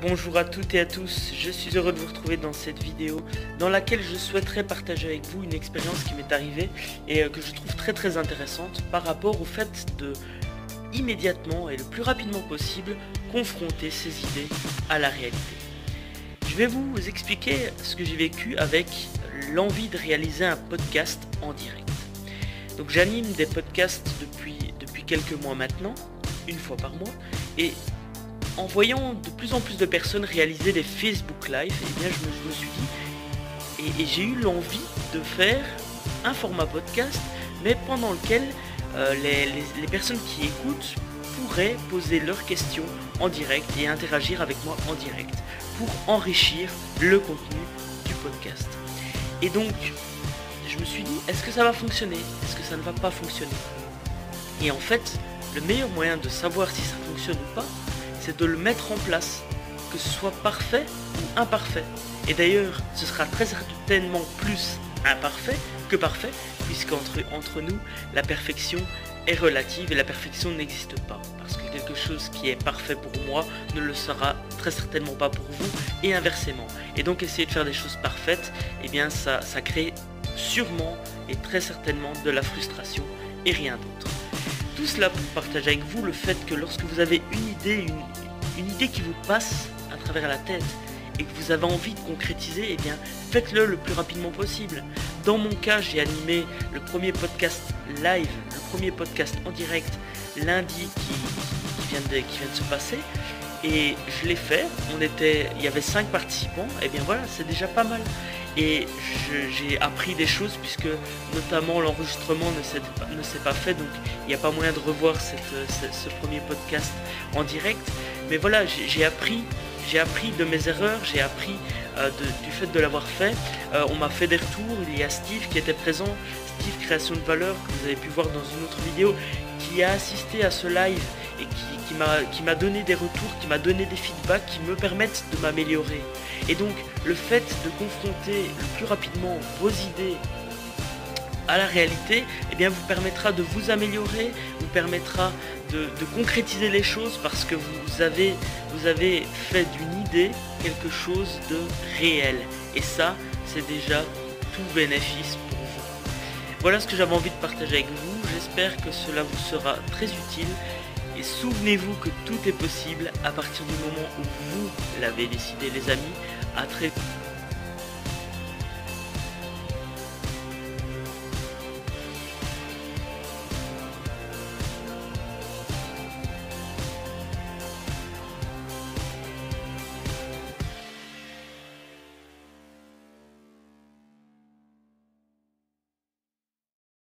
Bonjour à toutes et à tous, je suis heureux de vous retrouver dans cette vidéo dans laquelle je souhaiterais partager avec vous une expérience qui m'est arrivée et que je trouve très intéressante par rapport au fait de immédiatement et le plus rapidement possible confronter ses idées à la réalité. Je vais vous expliquer ce que j'ai vécu avec l'envie de réaliser un podcast en direct. Donc j'anime des podcasts depuis quelques mois maintenant, une fois par mois, et en voyant de plus en plus de personnes réaliser des Facebook Live, eh bien je me suis dit, et j'ai eu l'envie de faire un format podcast, mais pendant lequel les personnes qui écoutent pourraient poser leurs questions en direct et interagir avec moi en direct pour enrichir le contenu du podcast. Et donc, je me suis dit, est-ce que ça va fonctionner? Est-ce que ça ne va pas fonctionner? Et en fait, le meilleur moyen de savoir si ça fonctionne ou pas, c'est de le mettre en place, que ce soit parfait ou imparfait. Et d'ailleurs, ce sera très certainement plus imparfait que parfait, puisqu'entre nous, la perfection est relative et la perfection n'existe pas. Parce que quelque chose qui est parfait pour moi ne le sera très certainement pas pour vous, et inversement. Et donc essayer de faire des choses parfaites, eh bien ça crée sûrement et très certainement de la frustration et rien d'autre. Tout cela pour partager avec vous le fait que lorsque vous avez une idée qui vous passe à travers la tête et que vous avez envie de concrétiser, eh bien faites-le le plus rapidement possible. Dans mon cas, j'ai animé le premier podcast live, le premier podcast en direct lundi qui vient de se passer, et je l'ai fait. Il y avait 5 participants, et bien voilà, c'est déjà pas mal. Et j'ai appris des choses puisque notamment l'enregistrement ne s'est pas fait, donc il n'y a pas moyen de revoir ce premier podcast en direct. Mais voilà, j'ai appris de mes erreurs, j'ai appris du fait de l'avoir fait. On m'a fait des retours, il y a Steve qui était présent, Steve Création de Valeur, que vous avez pu voir dans une autre vidéo, qui a assisté à ce live et qui m'a donné des retours, qui m'a donné des feedbacks qui me permettent de m'améliorer. Et donc le fait de confronter le plus rapidement vos idées à la réalité, eh bien vous permettra de vous améliorer, vous permettra de concrétiser les choses, parce que vous avez fait d'une idée quelque chose de réel. Et ça, c'est déjà tout bénéfice pour vous. Voilà ce que j'avais envie de partager avec vous. J'espère que cela vous sera très utile. Et souvenez-vous que tout est possible à partir du moment où vous l'avez décidé, les amis. À très vite.